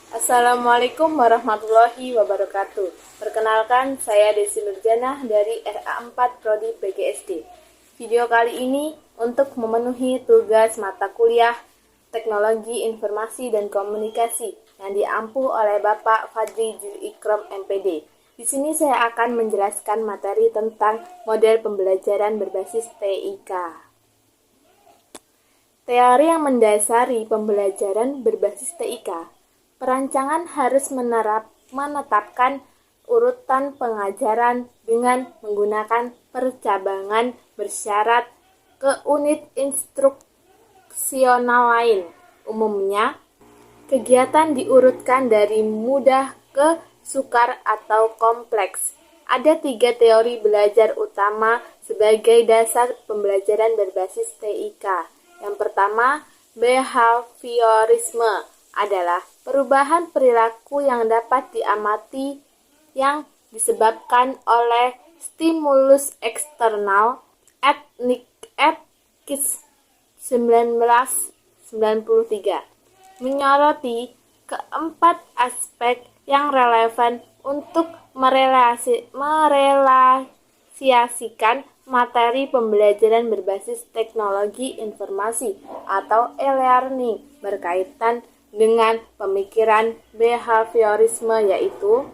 Assalamualaikum warahmatullahi wabarakatuh. Perkenalkan, saya Desi Nurjanah dari RA4 Prodi PGSD. Video kali ini untuk memenuhi tugas mata kuliah Teknologi Informasi dan Komunikasi yang diampu oleh Bapak Fadli Ikram MPD. Di sini saya akan menjelaskan materi tentang model pembelajaran berbasis TIK. Teori yang mendasari pembelajaran berbasis TIK. Perancangan harus menetapkan urutan pengajaran dengan menggunakan percabangan bersyarat ke unit instruksional lain. Umumnya, kegiatan diurutkan dari mudah ke sukar atau kompleks. Ada 3 teori belajar utama sebagai dasar pembelajaran berbasis TIK. Yang pertama, behaviorisme adalah perubahan perilaku yang dapat diamati yang disebabkan oleh stimulus eksternal. Atkins 1993 menyoroti keempat aspek yang relevan untuk merelasiasikan materi pembelajaran berbasis teknologi informasi atau e-learning berkaitan dengan pemikiran behaviorisme, yaitu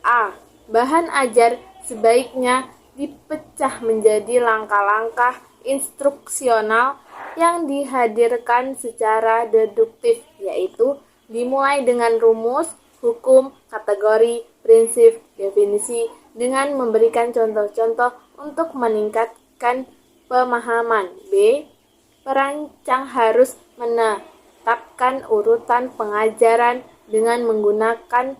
A. Bahan ajar sebaiknya dipecah menjadi langkah-langkah instruksional yang dihadirkan secara deduktif, yaitu dimulai dengan rumus, hukum, kategori, prinsip, definisi, dengan memberikan contoh-contoh untuk meningkatkan pemahaman. B. Perancang harus menetapkan urutan pengajaran dengan menggunakan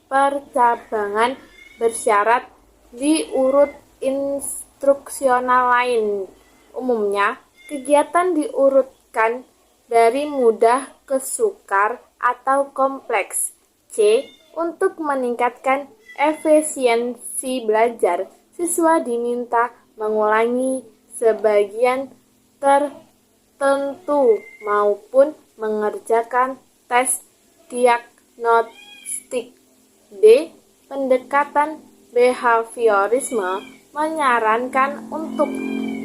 percabangan bersyarat di urut instruksional lain. Umumnya, kegiatan diurutkan dari mudah ke sukar atau kompleks. C. Untuk meningkatkan efisiensi belajar, siswa diminta mengulangi sebagian tertentu maupun mengerjakan tes diagnostik. D. Pendekatan behaviorisme menyarankan untuk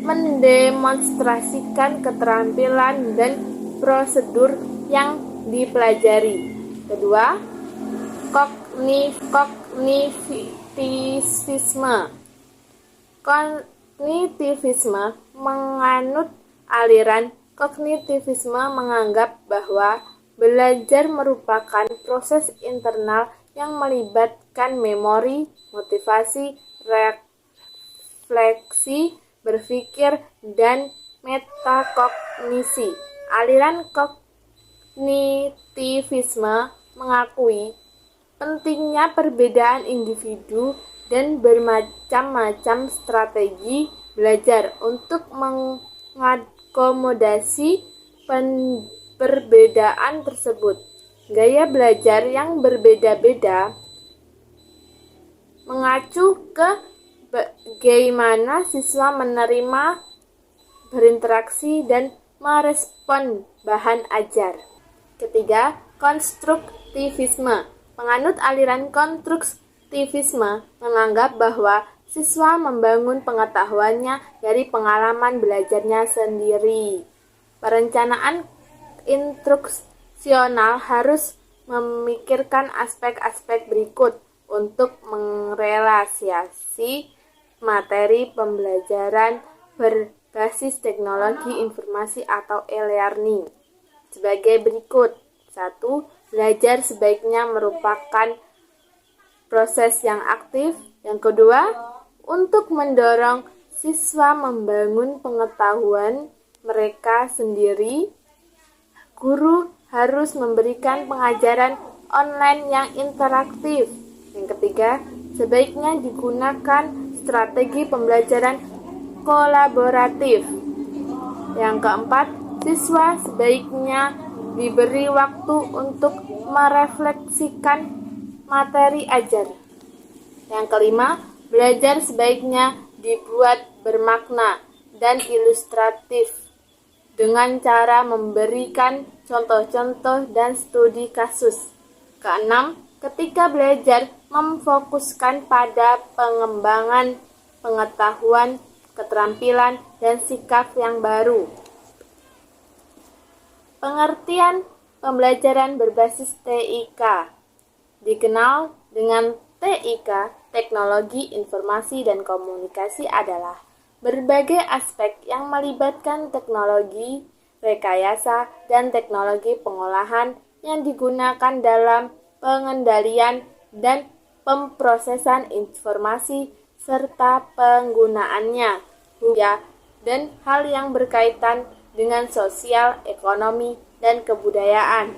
mendemonstrasikan keterampilan dan prosedur yang dipelajari. Kedua, kognitivisme. Kognitivisme menganut aliran kognitivisme menganggap bahwa belajar merupakan proses internal yang melibatkan memori, motivasi, refleksi, berpikir, dan metakognisi. Aliran kognitivisme mengakui pentingnya perbedaan individu dan bermacam-macam strategi belajar untuk mengakomodasi perbedaan tersebut. Gaya belajar yang berbeda-beda mengacu ke bagaimana siswa menerima, berinteraksi, dan merespon bahan ajar. Ketiga, konstruktivisme. Penganut aliran konstruktivisme menganggap bahwa siswa membangun pengetahuannya dari pengalaman belajarnya sendiri. Perencanaan instruksional harus memikirkan aspek-aspek berikut untuk merelasiasi materi pembelajaran berbasis teknologi informasi atau e-learning sebagai berikut. 1. Belajar sebaiknya merupakan proses yang aktif. Yang kedua, untuk mendorong siswa membangun pengetahuan mereka sendiri, guru harus memberikan pengajaran online yang interaktif. Yang ketiga, sebaiknya digunakan strategi pembelajaran kolaboratif. Yang keempat, siswa sebaiknya diberi waktu untuk merefleksikan materi ajar. Yang kelima, belajar sebaiknya dibuat bermakna dan ilustratif dengan cara memberikan contoh-contoh dan studi kasus. Keenam, ketika belajar memfokuskan pada pengembangan pengetahuan, keterampilan, dan sikap yang baru. Pengertian pembelajaran berbasis TIK dikenal dengan TIK, Teknologi Informasi dan Komunikasi adalah berbagai aspek yang melibatkan teknologi, rekayasa, dan teknologi pengolahan yang digunakan dalam pengendalian dan pemrosesan informasi serta penggunaannya, dan hal yang berkaitan dengan sosial, ekonomi, dan kebudayaan.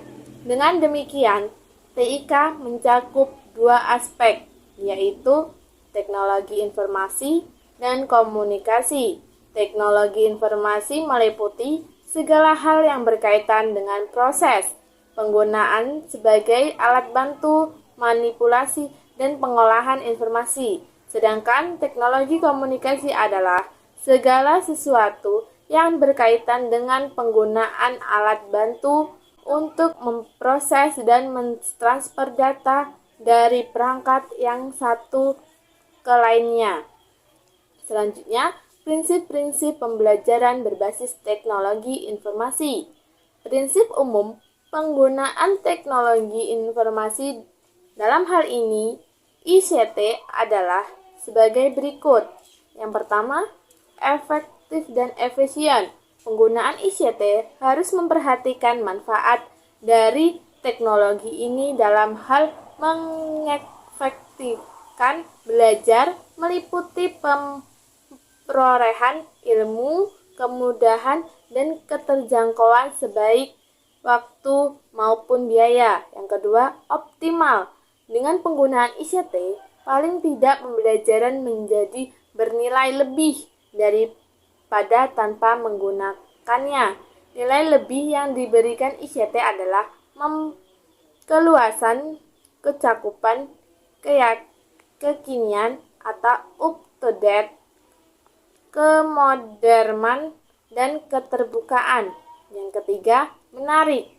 Dengan demikian, TIK mencakup dua aspek, yaitu teknologi informasi dan komunikasi. Teknologi informasi meliputi segala hal yang berkaitan dengan proses, penggunaan sebagai alat bantu, manipulasi, dan pengolahan informasi. Sedangkan teknologi komunikasi adalah segala sesuatu yang berkaitan dengan penggunaan alat bantu untuk memproses dan mentransfer data dari perangkat yang satu ke lainnya. Selanjutnya, prinsip-prinsip pembelajaran berbasis teknologi informasi. Prinsip umum penggunaan teknologi informasi dalam hal ini ICT adalah sebagai berikut. Yang pertama, efektif dan efisien. Penggunaan ICT harus memperhatikan manfaat dari teknologi ini dalam hal mengefektifkan belajar, meliputi perolehan ilmu, kemudahan, dan keterjangkauan sebaik waktu maupun biaya. Yang kedua, optimal. Dengan penggunaan ICT, paling tidak pembelajaran menjadi bernilai lebih daripada tanpa menggunakannya. Nilai lebih yang diberikan ICT adalah keluasan, kecakupan, kekinian atau up-to-date, kemodernan, dan keterbukaan. Yang ketiga, menarik.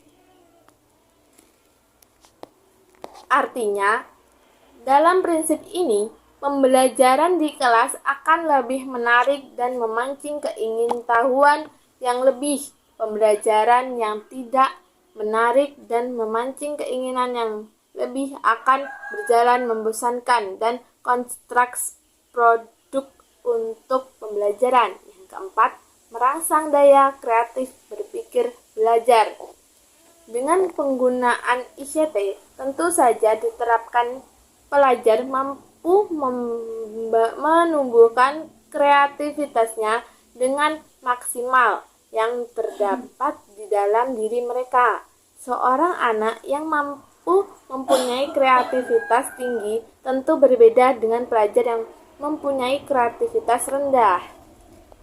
Artinya, dalam prinsip ini, pembelajaran di kelas akan lebih menarik dan memancing keingintahuan yang lebih. Pembelajaran yang tidak menarik dan memancing keinginan yang lebih akan berjalan membosankan dan konstruksi produk untuk pembelajaran. Yang keempat, merangsang daya kreatif berpikir belajar. Dengan penggunaan ICT, tentu saja diterapkan pelajar mampu menumbuhkan kreativitasnya dengan maksimal yang terdapat di dalam diri mereka. Seorang anak yang mempunyai kreativitas tinggi tentu berbeda dengan pelajar yang mempunyai kreativitas rendah.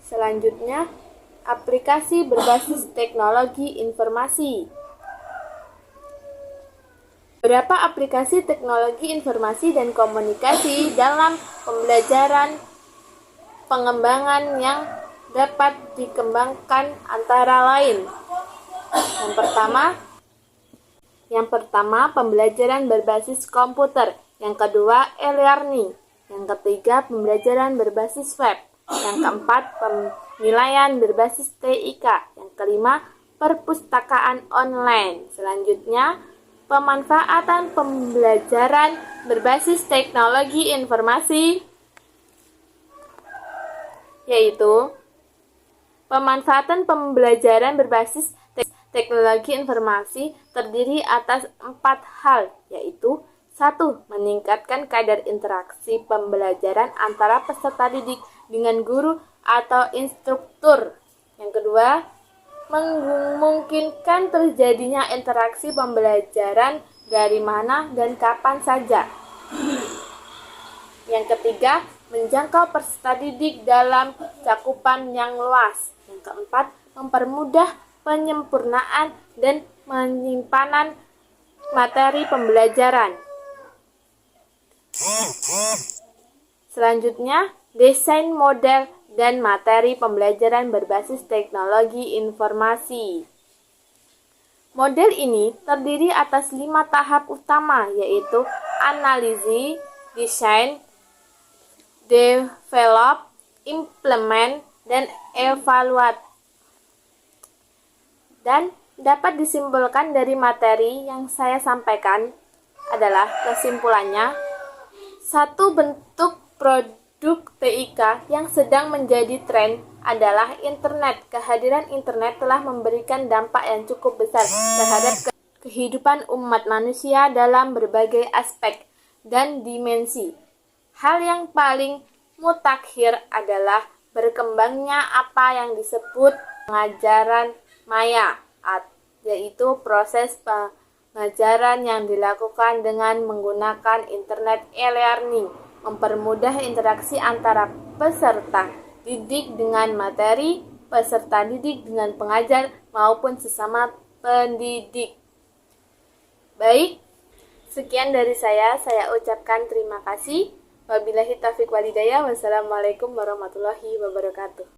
Selanjutnya, aplikasi berbasis teknologi informasi. Beberapa aplikasi teknologi informasi dan komunikasi dalam pembelajaran pengembangan yang dapat dikembangkan antara lain. Yang pertama, pembelajaran berbasis komputer. Yang kedua, e-learning. Yang ketiga, pembelajaran berbasis web. Yang keempat, penilaian berbasis TIK. Yang kelima, perpustakaan online. Selanjutnya, pemanfaatan pembelajaran berbasis teknologi informasi, yaitu pemanfaatan pembelajaran berbasis teknologi informasi terdiri atas 4 hal, yaitu 1. Meningkatkan kadar interaksi pembelajaran antara peserta didik dengan guru atau instruktur. Yang kedua, memungkinkan terjadinya interaksi pembelajaran dari mana dan kapan saja. Yang ketiga, menjangkau peserta didik dalam cakupan yang luas. Yang keempat, mempermudah penyempurnaan dan penyimpanan materi pembelajaran. Selanjutnya, desain model dan materi pembelajaran berbasis teknologi informasi. Model ini terdiri atas 5 tahap utama, yaitu analisis, desain, develop, implement, dan evaluate. Dan dapat disimpulkan dari materi yang saya sampaikan adalah kesimpulannya, satu bentuk produk TIK yang sedang menjadi tren adalah internet. Kehadiran internet telah memberikan dampak yang cukup besar terhadap kehidupan umat manusia dalam berbagai aspek dan dimensi. Hal yang paling mutakhir adalah berkembangnya apa yang disebut pengajaran maya, yaitu proses pengajaran yang dilakukan dengan menggunakan internet e-learning, mempermudah interaksi antara peserta didik dengan materi, peserta didik dengan pengajar, maupun sesama pendidik. Baik, sekian dari saya ucapkan terima kasih. Wabillahi taufiq walhidayah. Wassalamualaikum warahmatullahi wabarakatuh.